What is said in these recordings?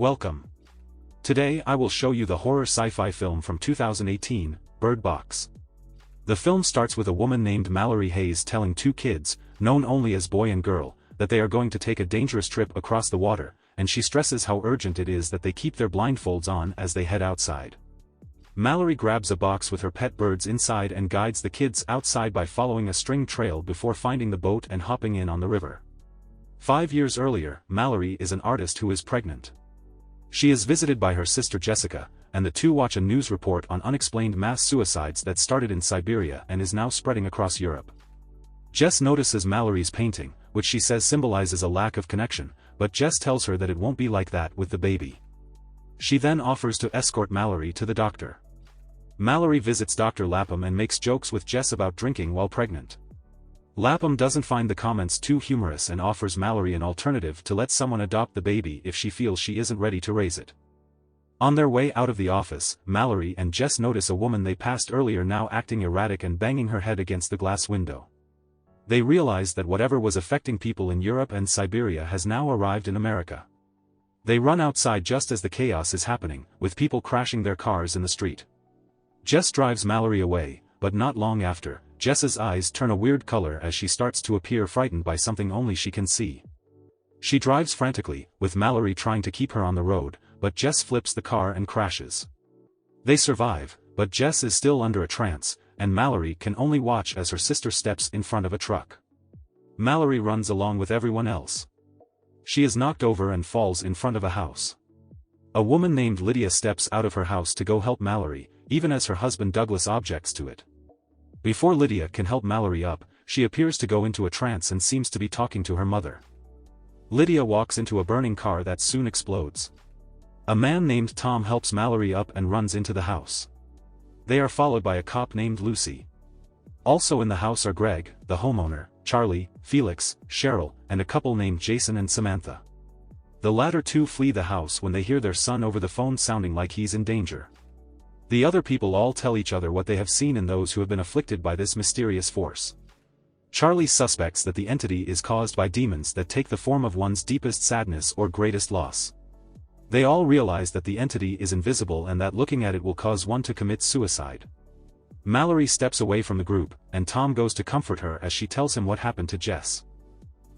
Welcome. Today I will show you the horror sci-fi film from 2018, Bird Box. The film starts with a woman named Mallory Hayes telling two kids, known only as boy and girl, that they are going to take a dangerous trip across the water, and she stresses how urgent it is that they keep their blindfolds on as they head outside. Mallory grabs a box with her pet birds inside and guides the kids outside by following a string trail before finding the boat and hopping in on the river. 5 years earlier, Mallory is an artist who is pregnant. She is visited by her sister Jessica, and the two watch a news report on unexplained mass suicides that started in Siberia and is now spreading across Europe. Jess notices Mallory's painting, which she says symbolizes a lack of connection, but Jess tells her that it won't be like that with the baby. She then offers to escort Mallory to the doctor. Mallory visits Dr. Lapham and makes jokes with Jess about drinking while pregnant. Lapham doesn't find the comments too humorous and offers Mallory an alternative to let someone adopt the baby if she feels she isn't ready to raise it. On their way out of the office, Mallory and Jess notice a woman they passed earlier now acting erratic and banging her head against the glass window. They realize that whatever was affecting people in Europe and Siberia has now arrived in America. They run outside just as the chaos is happening, with people crashing their cars in the street. Jess drives Mallory away, but not long after, Jess's eyes turn a weird color as she starts to appear frightened by something only she can see. She drives frantically, with Mallory trying to keep her on the road, but Jess flips the car and crashes. They survive, but Jess is still under a trance, and Mallory can only watch as her sister steps in front of a truck. Mallory runs along with everyone else. She is knocked over and falls in front of a house. A woman named Lydia steps out of her house to go help Mallory, even as her husband Douglas objects to it. Before Lydia can help Mallory up, she appears to go into a trance and seems to be talking to her mother. Lydia walks into a burning car that soon explodes. A man named Tom helps Mallory up and runs into the house. They are followed by a cop named Lucy. Also in the house are Greg, the homeowner, Charlie, Felix, Cheryl, and a couple named Jason and Samantha. The latter two flee the house when they hear their son over the phone sounding like he's in danger. The other people all tell each other what they have seen in those who have been afflicted by this mysterious force. Charlie suspects that the entity is caused by demons that take the form of one's deepest sadness or greatest loss. They all realize that the entity is invisible and that looking at it will cause one to commit suicide. Mallory steps away from the group, and Tom goes to comfort her as she tells him what happened to Jess.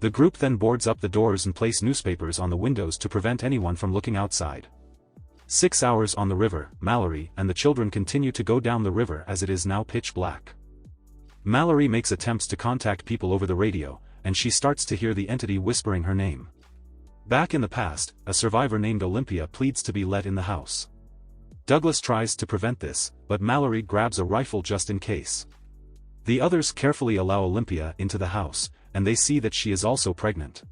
The group then boards up the doors and place newspapers on the windows to prevent anyone from looking outside. 6 hours on the river, Mallory and the children continue to go down the river as it is now pitch black. Mallory makes attempts to contact people over the radio, and she starts to hear the entity whispering her name. Back in the past, a survivor named Olympia pleads to be let in the house. Douglas tries to prevent this, but Mallory grabs a rifle just in case. The others carefully allow Olympia into the house, and they see that she is also pregnant.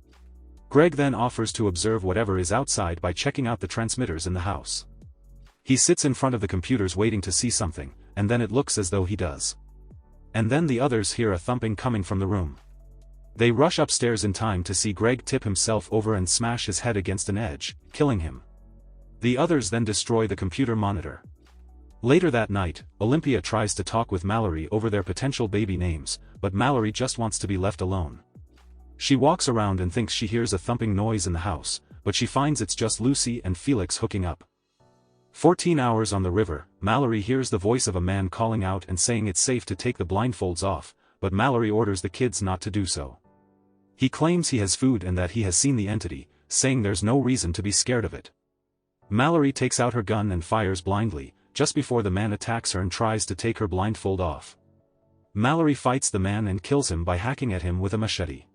Greg then offers to observe whatever is outside by checking out the transmitters in the house. He sits in front of the computers waiting to see something, and then it looks as though he does. And then the others hear a thumping coming from the room. They rush upstairs in time to see Greg tip himself over and smash his head against an edge, killing him. The others then destroy the computer monitor. Later that night, Olympia tries to talk with Mallory over their potential baby names, but Mallory just wants to be left alone. She walks around and thinks she hears a thumping noise in the house, but she finds it's just Lucy and Felix hooking up. 14 hours on the river, Mallory hears the voice of a man calling out and saying it's safe to take the blindfolds off, but Mallory orders the kids not to do so. He claims he has food and that he has seen the entity, saying there's no reason to be scared of it. Mallory takes out her gun and fires blindly, just before the man attacks her and tries to take her blindfold off. Mallory fights the man and kills him by hacking at him with a machete.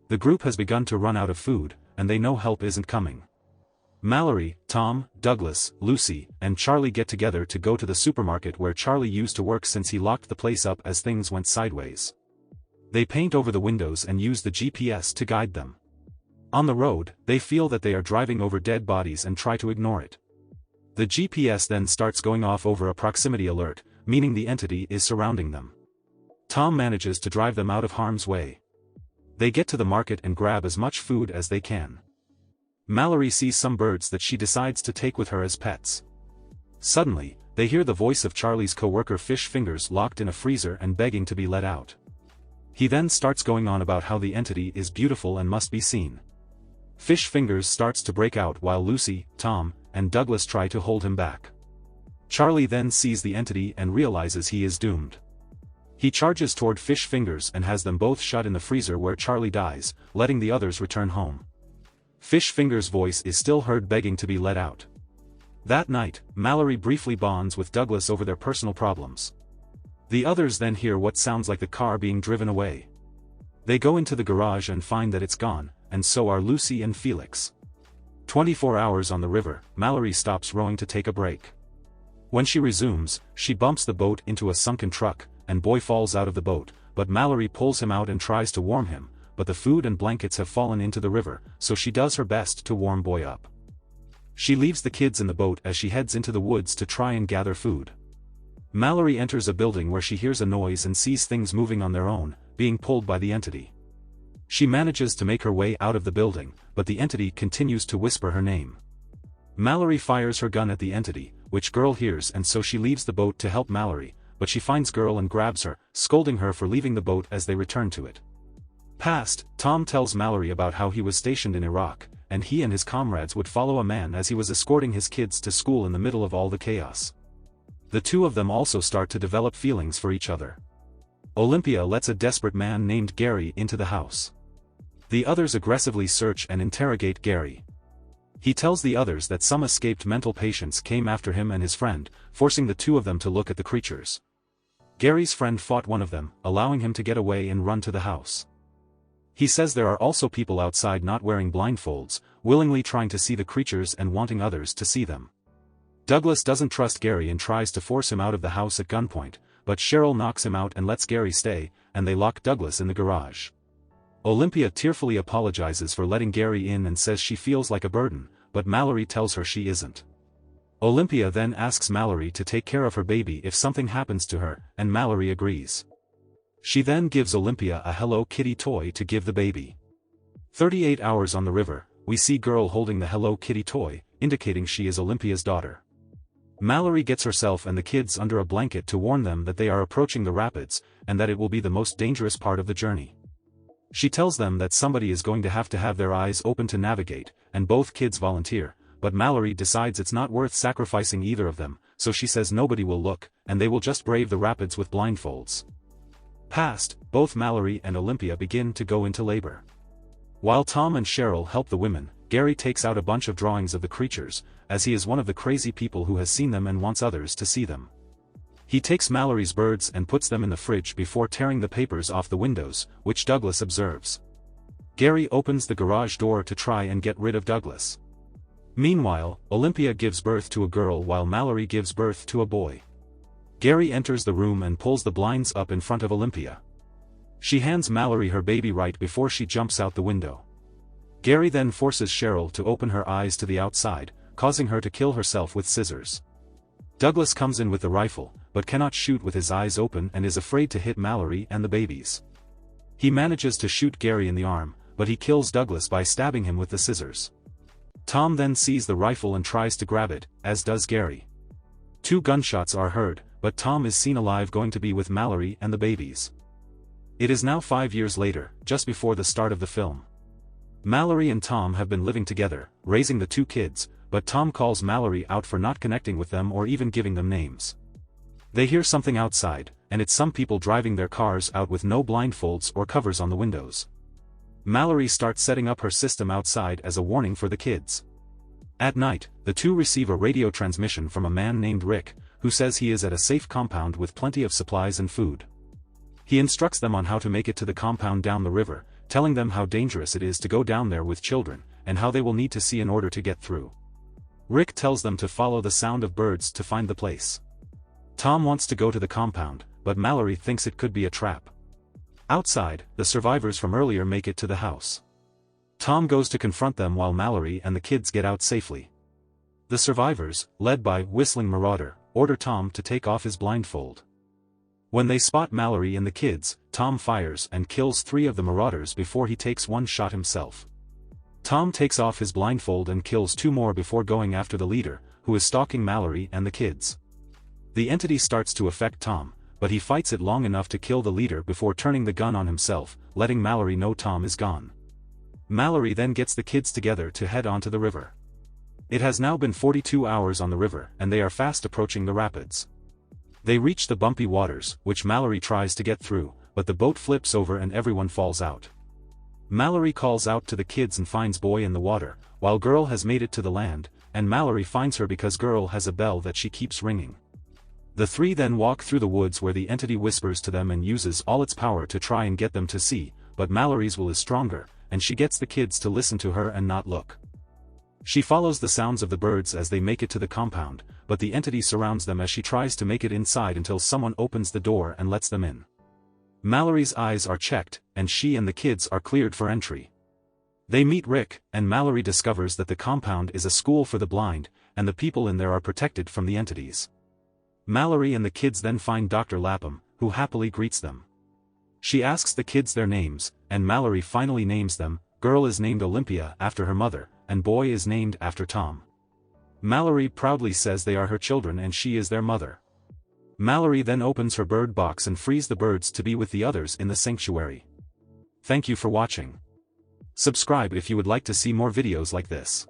The group has begun to run out of food, and they know help isn't coming. Mallory, Tom, Douglas, Lucy, and Charlie get together to go to the supermarket where Charlie used to work since he locked the place up as things went sideways. They paint over the windows and use the GPS to guide them. On the road, they feel that they are driving over dead bodies and try to ignore it. The GPS then starts going off over a proximity alert, meaning the entity is surrounding them. Tom manages to drive them out of harm's way. They get to the market and grab as much food as they can. Mallory sees some birds that she decides to take with her as pets. Suddenly, they hear the voice of Charlie's co-worker Fish Fingers locked in a freezer and begging to be let out. He then starts going on about how the entity is beautiful and must be seen. Fish Fingers starts to break out while Lucy, Tom, and Douglas try to hold him back. Charlie then sees the entity and realizes he is doomed. He charges toward Fish Fingers and has them both shut in the freezer where Charlie dies, letting the others return home. Fish Fingers' voice is still heard begging to be let out. That night, Mallory briefly bonds with Douglas over their personal problems. The others then hear what sounds like the car being driven away. They go into the garage and find that it's gone, and so are Lucy and Felix. 24 hours on the river, Mallory stops rowing to take a break. When she resumes, she bumps the boat into a sunken truck, and Boy falls out of the boat, but Mallory pulls him out and tries to warm him, but the food and blankets have fallen into the river, so she does her best to warm Boy up. She leaves the kids in the boat as she heads into the woods to try and gather food. Mallory enters a building where she hears a noise and sees things moving on their own, being pulled by the entity. She manages to make her way out of the building, but the entity continues to whisper her name. Mallory fires her gun at the entity, which Girl hears, and so she leaves the boat to help Mallory, but she finds Girl and grabs her, scolding her for leaving the boat as they return to it. Past, Tom tells Mallory about how he was stationed in Iraq, and he and his comrades would follow a man as he was escorting his kids to school in the middle of all the chaos. The two of them also start to develop feelings for each other. Olympia lets a desperate man named Gary into the house. The others aggressively search and interrogate Gary. He tells the others that some escaped mental patients came after him and his friend, forcing the two of them to look at the creatures. Gary's friend fought one of them, allowing him to get away and run to the house. He says there are also people outside not wearing blindfolds, willingly trying to see the creatures and wanting others to see them. Douglas doesn't trust Gary and tries to force him out of the house at gunpoint, but Cheryl knocks him out and lets Gary stay, and they lock Douglas in the garage. Olympia tearfully apologizes for letting Gary in and says she feels like a burden, but Mallory tells her she isn't. Olympia then asks Mallory to take care of her baby if something happens to her, and Mallory agrees. She then gives Olympia a Hello Kitty toy to give the baby. 38 hours on the river, we see Girl holding the Hello Kitty toy, indicating she is Olympia's daughter. Mallory gets herself and the kids under a blanket to warn them that they are approaching the rapids, and that it will be the most dangerous part of the journey. She tells them that somebody is going to have their eyes open to navigate, and both kids volunteer, but Mallory decides it's not worth sacrificing either of them, so she says nobody will look, and they will just brave the rapids with blindfolds. Past, both Mallory and Olympia begin to go into labor. While Tom and Cheryl help the women, Gary takes out a bunch of drawings of the creatures, as he is one of the crazy people who has seen them and wants others to see them. He takes Mallory's birds and puts them in the fridge before tearing the papers off the windows, which Douglas observes. Gary opens the garage door to try and get rid of Douglas. Meanwhile, Olympia gives birth to a girl while Mallory gives birth to a boy. Gary enters the room and pulls the blinds up in front of Olympia. She hands Mallory her baby right before she jumps out the window. Gary then forces Cheryl to open her eyes to the outside, causing her to kill herself with scissors. Douglas comes in with the rifle, but cannot shoot with his eyes open and is afraid to hit Mallory and the babies. He manages to shoot Gary in the arm, but he kills Douglas by stabbing him with the scissors. Tom then sees the rifle and tries to grab it, as does Gary. 2 gunshots are heard, but Tom is seen alive going to be with Mallory and the babies. It is now 5 years later, just before the start of the film. Mallory and Tom have been living together, raising the 2 kids, but Tom calls Mallory out for not connecting with them or even giving them names. They hear something outside, and it's some people driving their cars out with no blindfolds or covers on the windows. Mallory starts setting up her system outside as a warning for the kids. At night, the 2 receive a radio transmission from a man named Rick, who says he is at a safe compound with plenty of supplies and food. He instructs them on how to make it to the compound down the river, telling them how dangerous it is to go down there with children, and how they will need to see in order to get through. Rick tells them to follow the sound of birds to find the place. Tom wants to go to the compound, but Mallory thinks it could be a trap. Outside, the survivors from earlier make it to the house. Tom goes to confront them while Mallory and the kids get out safely. The survivors, led by Whistling Marauder, order Tom to take off his blindfold. When they spot Mallory and the kids, Tom fires and kills 3 of the marauders before he takes 1 shot himself. Tom takes off his blindfold and kills 2 more before going after the leader, who is stalking Mallory and the kids. The entity starts to affect Tom, but he fights it long enough to kill the leader before turning the gun on himself, letting Mallory know Tom is gone. Mallory then gets the kids together to head onto the river. It has now been 42 hours on the river and they are fast approaching the rapids. They reach the bumpy waters, which Mallory tries to get through, but the boat flips over and everyone falls out. Mallory calls out to the kids and finds Boy in the water, while Girl has made it to the land, and Mallory finds her because Girl has a bell that she keeps ringing. The three then walk through the woods where the entity whispers to them and uses all its power to try and get them to see, but Mallory's will is stronger, and she gets the kids to listen to her and not look. She follows the sounds of the birds as they make it to the compound, but the entity surrounds them as she tries to make it inside until someone opens the door and lets them in. Mallory's eyes are checked, and she and the kids are cleared for entry. They meet Rick, and Mallory discovers that the compound is a school for the blind, and the people in there are protected from the entities. Mallory and the kids then find Dr. Lapham, who happily greets them. She asks the kids their names, and Mallory finally names them. Girl is named Olympia after her mother, and Boy is named after Tom. Mallory proudly says they are her children and she is their mother. Mallory then opens her bird box and frees the birds to be with the others in the sanctuary. Thank you for watching. Subscribe if you would like to see more videos like this.